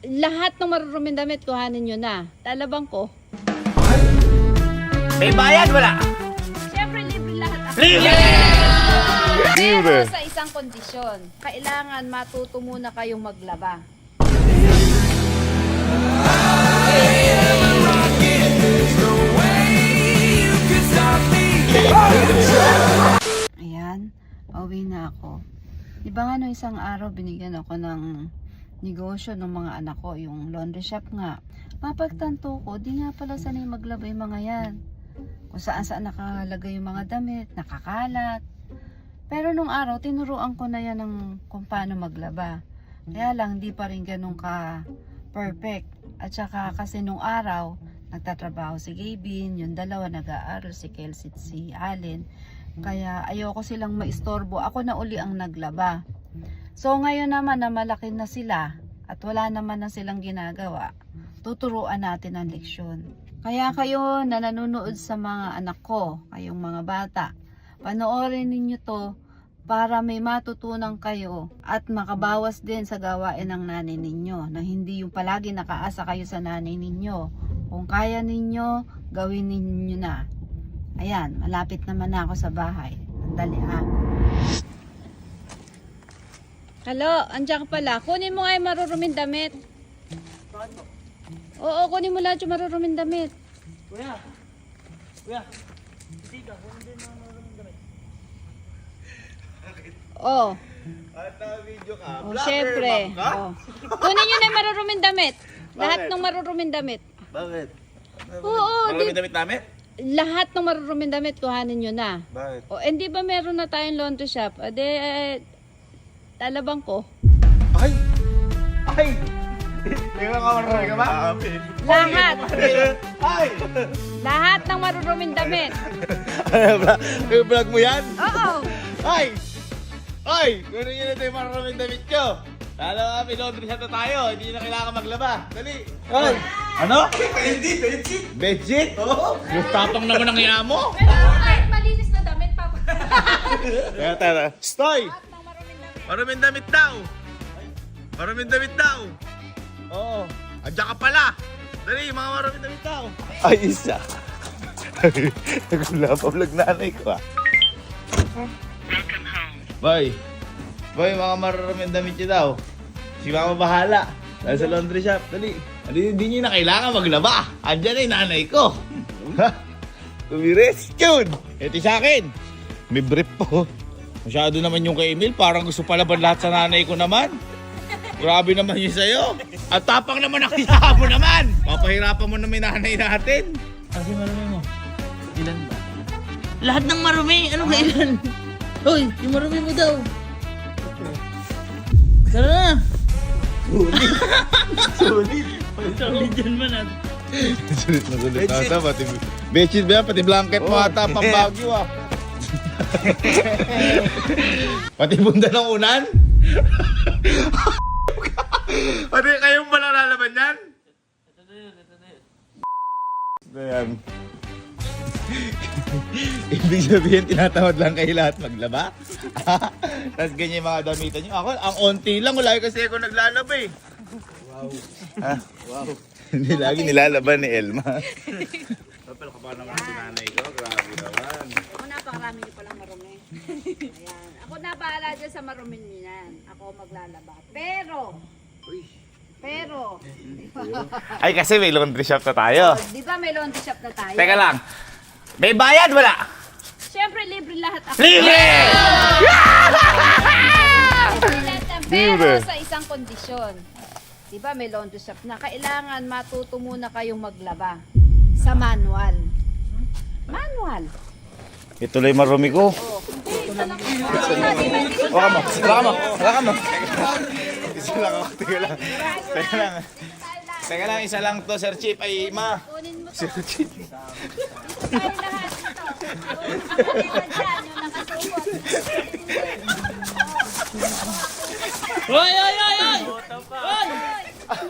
Lahat ng maruruming damit, kuhanin nyo na. Talabang ko. May bayad, wala? Siyempre, libre lahat ako. Libre! Pero sa isang kondisyon, kailangan matuto muna kayong maglaba. Ayan, uwi na ako. Di ba nga no, isang araw binigyan ako ng negosyo ng mga anak ko, yung laundry shop nga. Mapagtanto ko, di nga pala sanay maglaba yung mga yan. Kung saan saan nakalagay yung mga damit, nakakalat. Pero nung araw, tinuruan ko na yan ng kung paano maglaba. Kaya lang, di pa rin ganun ka perfect. At saka kasi nung araw, nagtatrabaho si Gavin, yung dalawa nag-aaral, si Kelsey at si Allen. Kaya ayoko silang maistorbo. Ako na uli ang naglaba. So ngayon naman na malaki na sila at wala naman na silang ginagawa, tuturuan natin ang leksyon. Kaya kayo na nanonood sa mga anak ko, kayong mga bata, panoorin ninyo to para may matutunan kayo at makabawas din sa gawain ng nanay ninyo, na hindi yung palagi nakaasa kayo sa nanay ninyo. Kung kaya ninyo, gawin ninyo na. Ayan, malapit naman na ako sa bahay. Andali ha. Hello, andiyan ka pala. Kunin mo nga yung maruruming damit. Oo, kunin mo lahat yung maruruming damit. Kuya! Hindi ka, kunin din mga maruruming damit. Oo. At na-video ka, Oh, syempre. Oh. Kunin nyo na yung maruruming damit. Lahat ng maruruming damit. Bakit? Oo, Maruruming damit namin? lahat ng maruruming damit, kuhanin nyo na. Bakit? O, hindi ba meron na tayong laundry shop? Ade, talabang ko. Ay! Ay! Tingnan ka, marunong ka ba? Lahat. Ay! Lahat ng maruruming damit. Yung vlog mo yan? Oo. Ay! Ay! Kunin nyo na ito yung marunong damit ko. Lalo nga, pinodri siya na tayo. Hindi nyo na kailangan maglaba. Dali! Ay! Ano? Hindi, bedsheet. Bedsheet? Oo. Yung tapang naman ang iya mo. Pero kahit malinis na damit, papa. Kaya tara. Stoy! Maruming damit daw. Maruming damit daw. Oo. Andiyan ka pala. Dali, mga maruming damit daw. Ay, isa. Nagula pa vlog nanay ko ah. Boy. Boy, mga maruming damit niyo daw. Si mama bahala. Dahil sa laundry shop. Dali. Hindi nyo na kailangan maglaba. Andiyan na yung nanay ko. To be rescued. Ito sa akin. May brief po. Masyado naman yung kay Emil. Parang gusto palaban lahat sa nanay ko naman. Grabe naman yun sa'yo. At tapang naman ang kaya mo naman. Papahirapan mo na may nanay natin. Kasi marumi mo. Ilan ba? Lahat ng marumi. Ano ka ilan? Hoy, yung marumi mo daw. Tara na. Sulit. Solid yan man at. Sulit na sulit ata. Pati bedsheet ba yan? Pati blanket mo ata. Pang Baguio ah. Pati bunda ng unan? Pati kayong pala lalaban yan? Ayan. Ibig sabihin, tinatamad lang kayo lahat maglaba? Tapos ganyan yung mga damitan nyo. Ako, ang onti lang. Wala kasi ako naglalaba eh. Wow. Ha? Wow. Hindi lagi nilalaban ni Elma. Pero kapag naman si nanay ko, grabe naman. Ako napakarami nyo palang marumi. Ayan. Ako na bahala dyan sa marumi nyo yan. Ako maglalaba. Pero, Ay, kasi may laundry shop na tayo. di ba may laundry shop na tayo? Teka lang. May bayad, wala? Siyempre, libre lahat ako. Libre! Pero sa isang kondisyon, di ba may laundry shop na, kailangan matuto muna kayong maglaba sa manual. Manual. Ituloy marumi ko. Waka mo. Waka mo. Isa lang ako. Teka lang, isa lang to, Sir Chief. Ay, ma. Kunin mo to. Sir Chief. Tayo lahat ito. Ako dyan, yung nakasuot. Hoy, hoy, hoy, hoy! Hoy!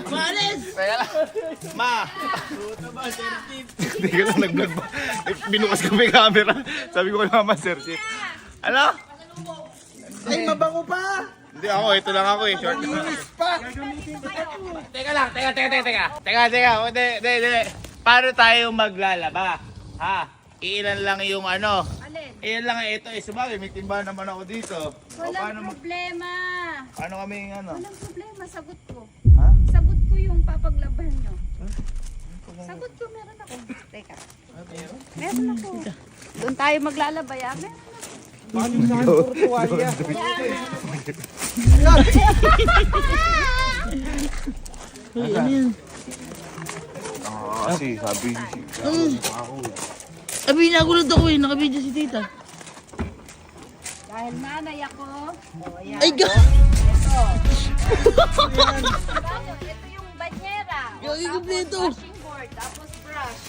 Malis! Teka lang. Ma. Teka lang, nag-vlog ba? Binukas ko may camera. Sabi ko kay mama, Sir Chief. Ano? Ay, mabango pa! Hindi ako, ito lang ako eh. Short. Teka lang, teka. Hindi. Paano tayo maglalaba? Ha? Iilan lang yung ano? Alin? Iyan lang ito. Sabagay, may timba naman ako dito. Walang problema. Paano kami ano? Walang problema, sagot ko. Ha? Sagot ko yung papaglaban nyo. Sagot ko, meron ako. Teka. Meron ako. Doon tayo maglalaba, ya? Meron ako. Uy, ano yan? Kasi sabi Abi, nagulat ako eh. Nakabidyo si tita. Dahil nanay ako. Oh, ayan. Ay, ga! Ito yung banyera. Gagi Tapos kompleto. washing board. Tapos brush.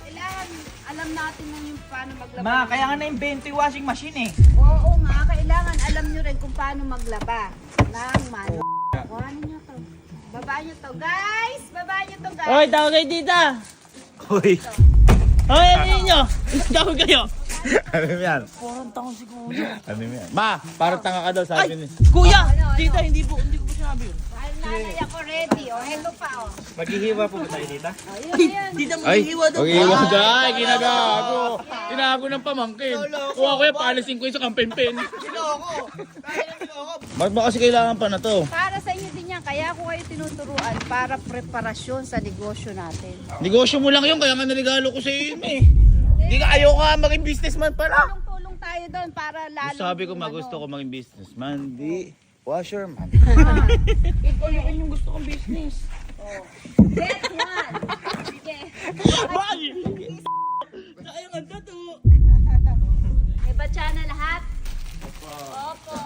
Kailangan alam natin na yung paano maglaba. Ma, kaya nga na-invento yung washing machine eh. Oo nga, kailangan alam nyo rin kung paano maglaba ng mano. Kuhanin nyo to. Baba nyo to, guys! Baba nyo to, guys! Hoy, tawag kay tita! Uy! Hoy, ano yun nyo? Tawag kayo! Ano yan? Parang takong si kuya. Ano yan? Ma, parang tanga ka daw sabi ni. Kuya! Ano? Tita, hindi ko po sinabi yun. Dahil nanay ako ready. O, hello pa, o. Maghihiwa po ba tayo dito? O, yun, yun. Tita, Ay, maghihiwa daw. mag-iwan dyan. Ginagago. Tinago ng pamangkin. Kuha ko yan, paalisin ko yung sa kampen-pen. Bakit ba kasi kailangan pa na to? Para sa inyo din yan. Kaya ako kayo tinuturuan para preparasyon sa negosyo natin. Negosyo mo lang yun, kaya nga naregalo ko sa iyo yun eh. Hindi ka ayaw ka maging businessman pala. Tulong-tulong tayo doon para lalo. Sabi ko gusto ko maging businessman, di washerman. Ikaw yung gusto kong business. Get one. Sige. Why? Ayaw nga to. May batya na lahat? Opo.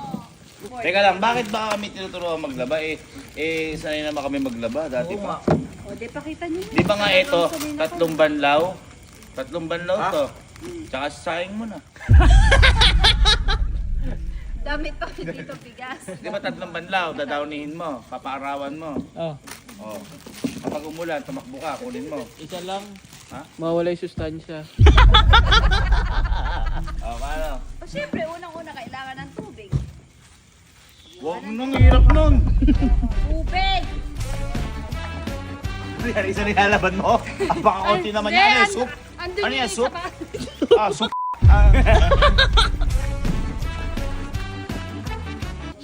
Teka lang, bakit ba kami tinuturuan maglaba sanay naman kami maglaba dati pa. O, di pakita nyo. Di ba nga ito, 3 banlaw? 3 banlaw to. Tsaka saing mo na. Damit pa dito bigas. Di ba 3 banlaw, dadawnihin mo, papaarawan mo. Oh, Oh. Kapag umulan, tumakbo ka, kunin mo. isa lang. Ha? Mawala yung sustansya. Oh, paano? O, syempre, unang-una kailangan ng tubig. Huwag nang hirap nun. Tubig! Yan, isa nilalaban mo. Baka konti naman yan. Eh, soup. Ano yan, soup? Soup.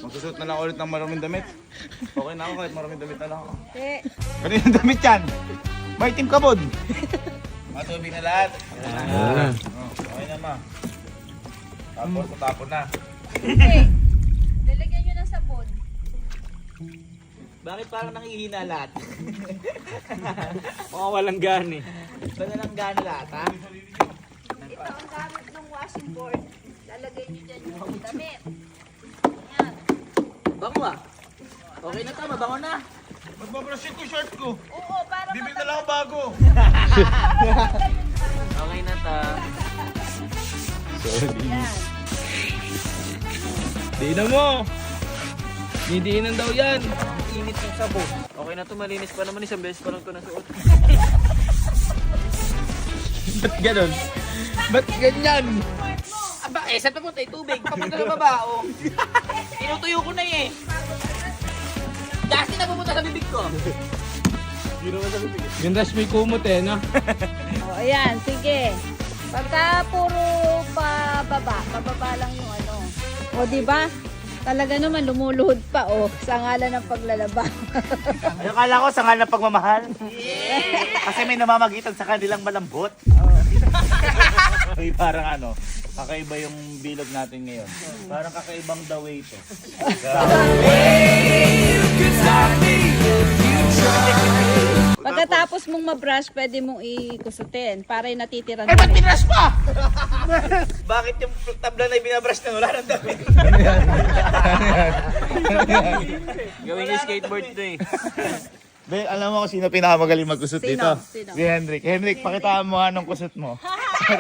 Magsusot na lang ulit ng maraming damit. Okay na ako kahit maraming damit na lang ako. Kanina damit yan? May team kabod. Matubig na lahat. Okay na ma. Tapos matapon na. Okay. Lalagyan nyo ng sabon. Bakit parang nangihina lahat? Mukhang walang gani. Ito na lang gani lahat, ha? Ito ang gamit ng washing board. Lalagay nyo dyan yung damit. Yan. Bango ah. Okay na to, mabango na. Magbabrush ko short ko. Oo, para Bibig na lang ako bago. Okay na to. Yan. Diinan mo. Didiinan daw yan. Init yung sabo. Okay na to, malinis pa naman. Isang beses pa lang ito nasuot. Ba't ganun? Ba't ganyan? Aba, saan pa punta? Tubig. Papunta sa baba, oh. Tinutuyo ko na eh. Dasti na pupunta sa bibig ko. Yung rush may kumot eh, no? O, ayan, sige. Pagka puro pababa lang yung ano. O, di ba? Talaga naman lumuluhod pa, oh, sa ngalan ng paglalaba. Ay, akala ko sa nga ng pagmamahal. Kasi may namamagitan sa kanilang malambot. Ay, parang ano, kakaiba yung bilog natin ngayon. Parang kakaibang the way ito. Pagkatapos mong mabrush, pwede mong ikusutin para yung natitiran. Eh, ba't tinras pa? Bakit yung tabla na binabrush na wala ng damit? Gawin yung skateboard to eh. Be, alam mo kung sino pinakamagaling magkusot Sino? dito? Sino? Si Henrik. Henrik, pakitaan mo anong kusot mo. 1,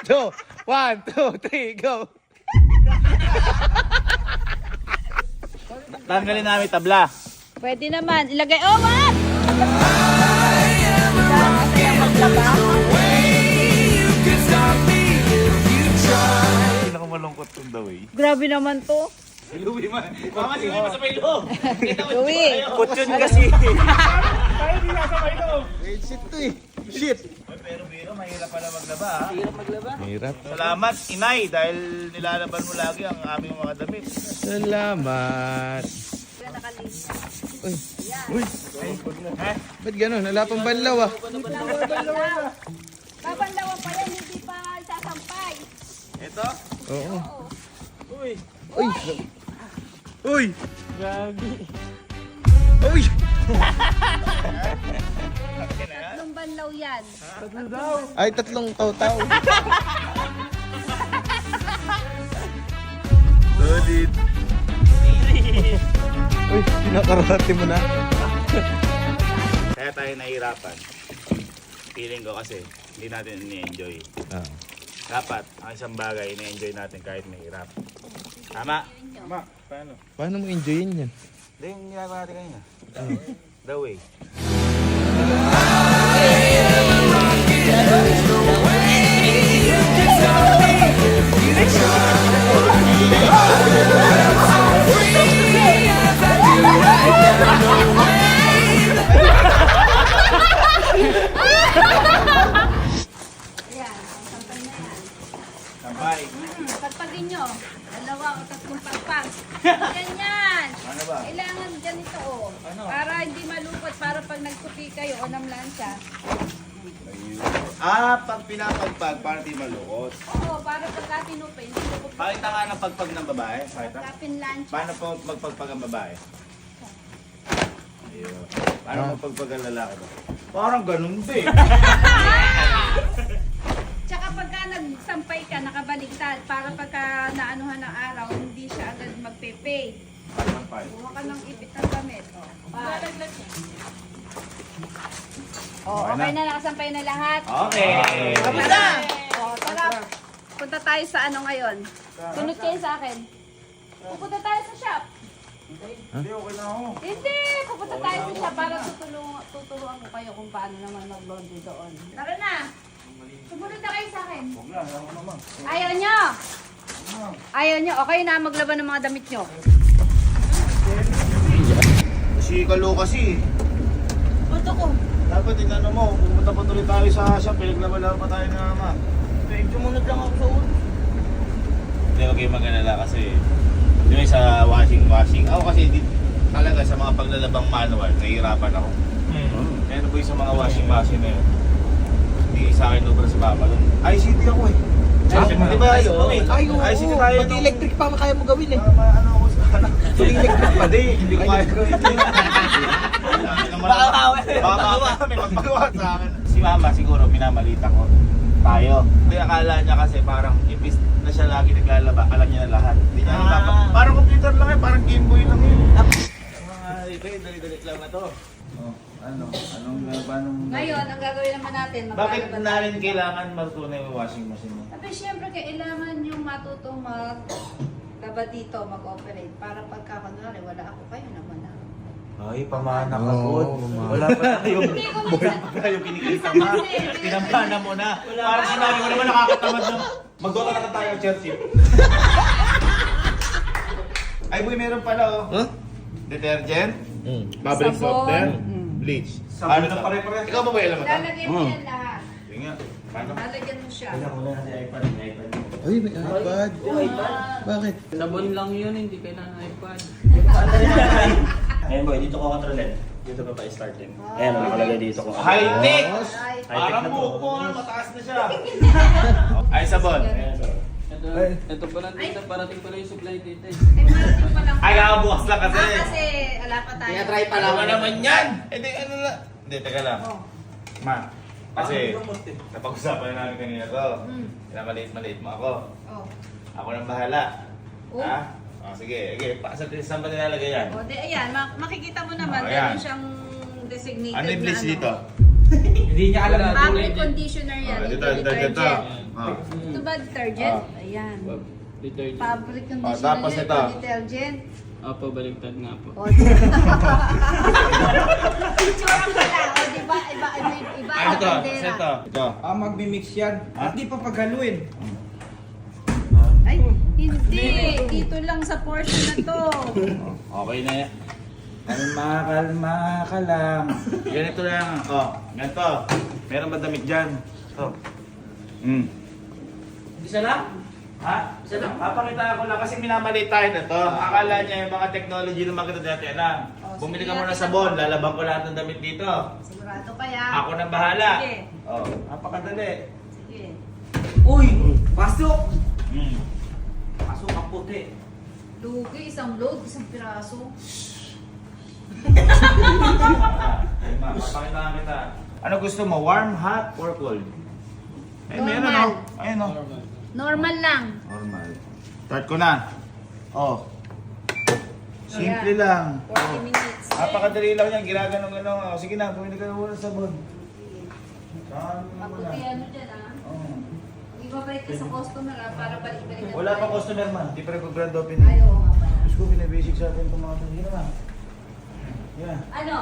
2, 3, go! Tanggalin namin tabla. Pwede naman. Ilagay, oh, what? Hindi na malungkot yung the way. Grabe naman to. Louie man. Mama, si Louie masabay loob. Kita mo, Louie. tayo. Kutsyon kasi. Shit to eh. Shit. Pero biro, mahirap pala maglaba ha. Hirap maglaba. Mahirap. Salamat, inay, dahil nilalaban mo lagi ang aming mga damit. Salamat. Uy. Uy. Ha? Ba't ganun? Wala pang banlaw ah. Babanlawan pa yan, hindi pa sasampay. Ito? Oo. Uy. Uy. Uy. Gagi. Uy. Tatlong banlaw yan. Ay, tatlong taw-taw. Solid. Uy, pinakarate mo na. Kaya tayo nahihirapan. Feeling ko kasi, hindi natin ini-enjoy. Ah. Dapat, ang isang bagay, ini-enjoy natin kahit mahirap. Tama? Tama. Paano? Paano mo enjoyin yan? Hindi, yung ginagawa natin kanina. The way. Ayan, sampay na yan. Sampay. Pagpagin nyo. Dalawa o tatlong pagpag. Ganyan. Ano ba? Kailangan ganito o. Para hindi malupot. Para pag nagputi kayo o namlansya. Pag pinapagpag, para di malukot. Oo, para pagka tinupin, hindi lupot. Pakita nga ng pagpag ng babae. Pakita. Pagka pinlansya. Paano po magpagpag ang babae? Ayun. Paano magpagpag ang lalaki ba? Parang ganun din. Tsaka pagka nagsampay ka, nakabaligtad, para pagka naanuhan ng araw, hindi siya agad magpe-fade. Sampay. Buha ka ng ipit ng damit. Okay na, nakasampay na lahat. Okay. Tara, punta tayo sa ano ngayon. Sunod kayo sa akin. Pupunta tayo sa shop. Hindi, okay na ako. Hindi, pupunta tayo sa shop para tutulungan ko kayo kung paano naman mag-laundry doon. Tara na. Sumunod na kayo sa akin. Huwag na, ako naman. Ayaw nyo. Ayaw nyo. Okay na, maglaban ng mga damit nyo. Si Kalo kasi. Punto ko. Dapat inano mo, pumunta pa tuloy tayo sa shop, pinaglaban-laban pa tayo ng mama. Sumunod lang ako sa ulo. Hindi, huwag kayong mag-alala kasi di ba sa washing. Ako kasi talaga sa mga paglalabang manual, nahihirapan ako. Kaya ano ba yung sa mga washing machine na yun? Hindi sa akin obra sa papa doon. ICT ako eh. Di ba yun? ICT tayo. Pati electric pa kaya mo gawin eh. Ano ako sa Electric pa. hindi ko kaya gawin yun. Baka may magpagawa sa akin. Si mama siguro minamalita ko. Tayo. Kaya akala niya kasi parang imbis na siya lagi naglalaba, alam niya na lahat. Hindi niya alam. Parang computer lang eh, parang Game Boy lang yun. Mga ito eh, dali-dali lang na to. Paano? Ngayon, ang gagawin naman natin, Bakit maglalaba namin tayo. kailangan matutunay yung washing machine mo? Sabi, syempre, kailangan yung matutong maglaba dito, mag-operate. Para pagka kunwari, wala ako, kayo naman na. Ay, pamana ka Oo, po. pamana. Wala pa tayong Hindi ko minsan. yung kinikita mo. Pinampana mo na. Parang sinabi mo naman nakakatamad na. Magdota na tayo, Chelsea. Ay, boy, meron pala oh. Huh? Detergent, Mm. fabric Sabon. softener, Mm. bleach. Ano na pare-pare? Ikaw ba alam mo ito? Lalagyan mo yan lahat. Sige nga. Paano? Lalagyan mo siya. Ay, may iPad. Bakit? Sabon lang yun, hindi kailangan iPad. Ayan boy, dito ko kontrolin. Dito pa pa-start din. Ayan, nakalagay dito ko. High-tech! Ay, Parang buhok mo, mataas na siya. Ay, sabon. Ayan, so. Ito pala dito, parating pala yung supply dito eh. ay marating pa lang. Ay, kakabukas lang kasi. Kasi, ala pa tayo. pa Alam mo naman yan! Hindi, ano na? Hindi, teka lang. Oh. Ma, kasi napag-usapan na namin kanina to. Mm. Maliit mo ako. Oh. Ako nang bahala. Oh. Ha? O, sige. Saan ba nilalagay yan? O, di, ayan, makikita mo naman, Oh, ayan. meron siyang designated Ano yung bleach na dito? Hindi niya alam na Fabric conditioner yan. Oh, dito, ito dito. detergent. Oh. Ito ba detergent? Oh. Ayan. Detergent. Fabric conditioner tapos yan, ito. detergent. Opo, baligtad nga po. O, itsura mo lang. O, diba? Iba. Ano to? bandera. Ito. Magmi-mix yan. At di pa paghaluin. Ay, Hindi, dito lang sa portion na to. Okay na yan. Kalma ka lang. Ganito lang. Ganito. Meron ba damit dyan? Ito. Isa lang? Ha? Isa lang? Papakita ko lang kasi minamali tayo na to. Akala niya yung mga technology na makita dati alam. Bumili ka muna ng sabon, lalabang ko lahat ng damit dito. Sigurado kaya? Ako na bahala. Sige. Napakadali. Sige. Uy! Pasok! Hmm. Pasok ang puti. Lugi, isang load, isang piraso. Papakita kita. Ano gusto mo? Warm, hot, or cold? Ay, meron Normal. oh. Ayun oh. Normal lang. Normal. Start ko na. Oh. Simple Ayan. lang. 40 minutes. Napakadali lang yan. Ginagano-gano. Oh, sige na, bumili ka na muna ng sabon. Saan mo muna? Mabuti ano dyan ah. Oh. Ibabalik ka sa customer ah, para balik-balik Wala pa customer man. Di pa rin ko-grand open. Ayaw nga pala. Diyos ko, binabasic sa atin itong mga sige naman. Yan. Ano?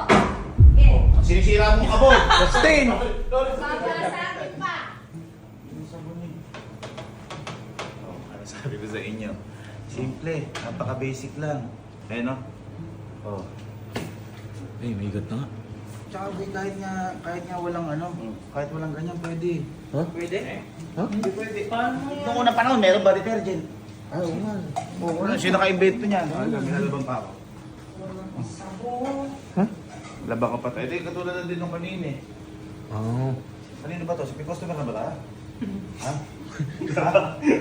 Eh, Sinisira mo kabon. Sustain. babala sa akin pa. Yung sabon eh. Oh, ano sabi ko sa inyo? Simple. Napaka-basic lang. Ayun no? Oh. Ay, may igot na nga. Tsaka kahit nga walang ano, kahit walang ganyan, pwede. Pwede? Hindi pwede. Noong unang panahon, meron ba detergent? Ah, oo nga. Oo nga. Sino ka-invento niyan? Ay, kami nalabang pa ako. Labang ka pa tayo. Ito yung katulad na din nung kanina eh. Oo. Kanina ba to? Si customer na ba tayo? Ha?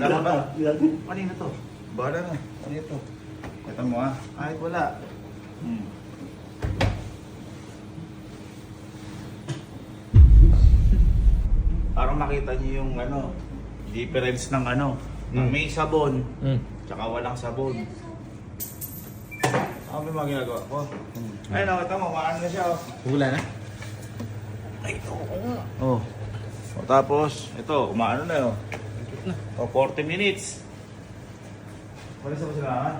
Wala ba? Kanina to? Bahala na. Kanina to? Ito mo ha? Kahit wala. Parang makita niyo yung ano, difference ng ano, ng may sabon, tsaka walang sabon. Ano yung mga ginagawa ko? Ayun o, ito mo, maano na siya o. Hula na? Oh. O tapos, ito, umaano na yun. O, 40 minutes. Wala sa sila, ha?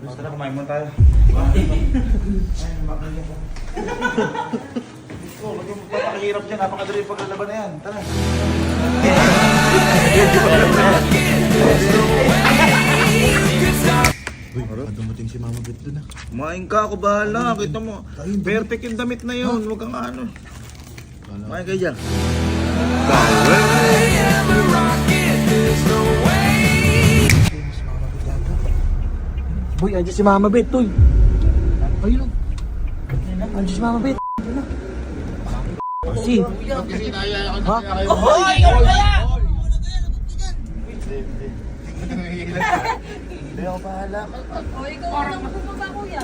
Basta na, kumain muna tayo. Ay, makakaya ko. Oh, maging papakahirap dyan. Napakadali yung paglalaban na yan. Tara. Uy, dumating si Mama Bet doon ah. Kumain ka, ako bahala. Kita mo. Perfect yung damit na yun. Huwag kang ano. Kumain kayo dyan. Boy, andyan si Mama Bet, toy. Ayun. Andyan si Mama Bet. Si. Ha? Hoy! Ano kaya? Hindi ako bahala. O, ikaw ang bumaba kuya.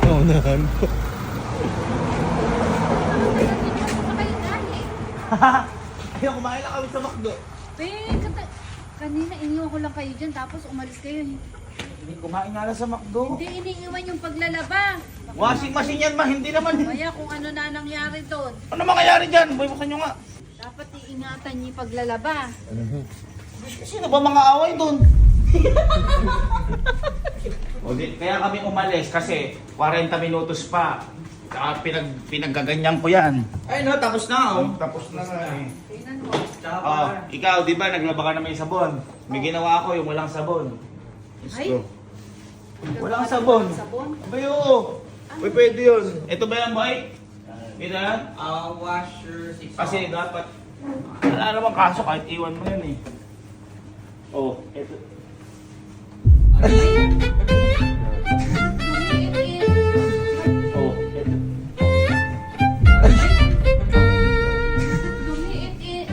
Oo, nahan ko. Ayaw, kumain lang kami sa McDo. Kanina iniwan ko lang kayo dyan tapos umalis kayo. Hindi, kumain nga lang sa McDo. Hindi iniiwan yung paglalaba. Washing machine yan, ma. Hindi naman. Kaya kung ano na nangyari doon. Ano mangyayari dyan? Boy, buksan nyo nga. Dapat iingatan niyo yung paglalaba. Sino ba mga away doon? Kaya kami umalis kasi 40 minutos pa. Saka pinaggaganyan ko yan. Ay no, tapos na oh. Tapos na nga eh. Tingnan mo. Tsaka Oh, ikaw, di ba, naglaba ka na may sabon? May ginawa ako yung walang sabon. Let's Ay. go. Walang sabon. Sabon? Abay, oo. Uy, pwede yun. Ito ba yan, boy? Ito yan? washer 6. Kasi dapat, wala naman kaso kahit iwan mo yan eh. Oh, ito. Oh, ito. Lumiit.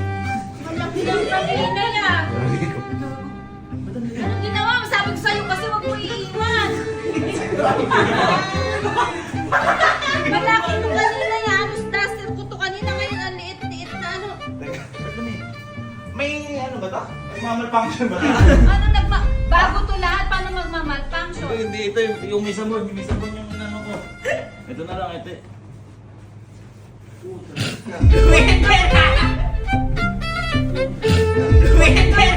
Malaki lang kanina yan. Anong ginawa mo? Sabi ko sa'yo kasi wag mo iiwan. Malaki nung kanina yan. Anos duster ko to kanina. Ngayon ang liit-liit na ano. Teka, sandali. May ano ba to? May malfunction ba to? Ano bago to lahat? Paano magmamalfunction? Hindi, ito yung may sabon. Yung may sabon yung ano ko. Ito na lang, ito.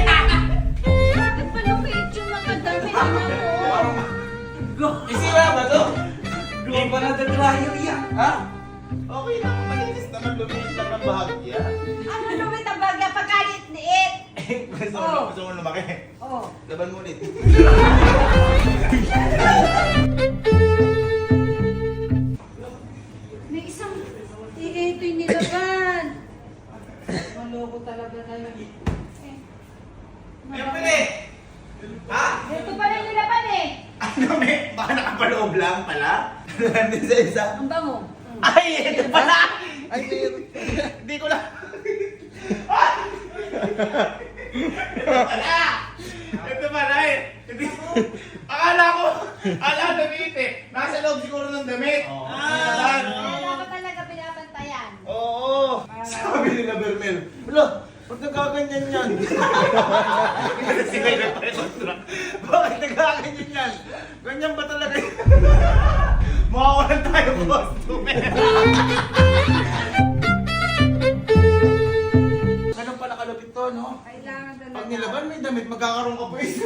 Bakit pa lumiit yung mga damit? Ano mo? Isira ba to? Hindi pa na dryer yan. Ha? Okay lang, malinis naman luminis lang ng bahagya. Ano lumit ang bagya pagkalit-liit? Gusto mo lumaki. Oh. Laban mo ulit. May isang ito yung nilaban. Maloko talaga na yun. Ayun pala eh. Ha? Ito pala yung nilaban eh. Ano may? Baka nakapaloob lang pala? Nandun sa isa. Ang bango. Ay, ito pala! Ay, hindi ko lang. Ito pala eh. Akala ko damit eh. Nasa loob siguro ng damit. Dapat talaga pinapantayan. Oo. Sabi nila Bermel, wala, ba't nagkaganyan yan? Sila yung nagpa-rekontra. Bakit nagkaganyan yan? Ganyan ba talaga yan? Makawalan tayo customer. Ganun pala kalapit to, no? Kailangan talaga. Pag nilaban, may damit, magkakaroon ka pa isa.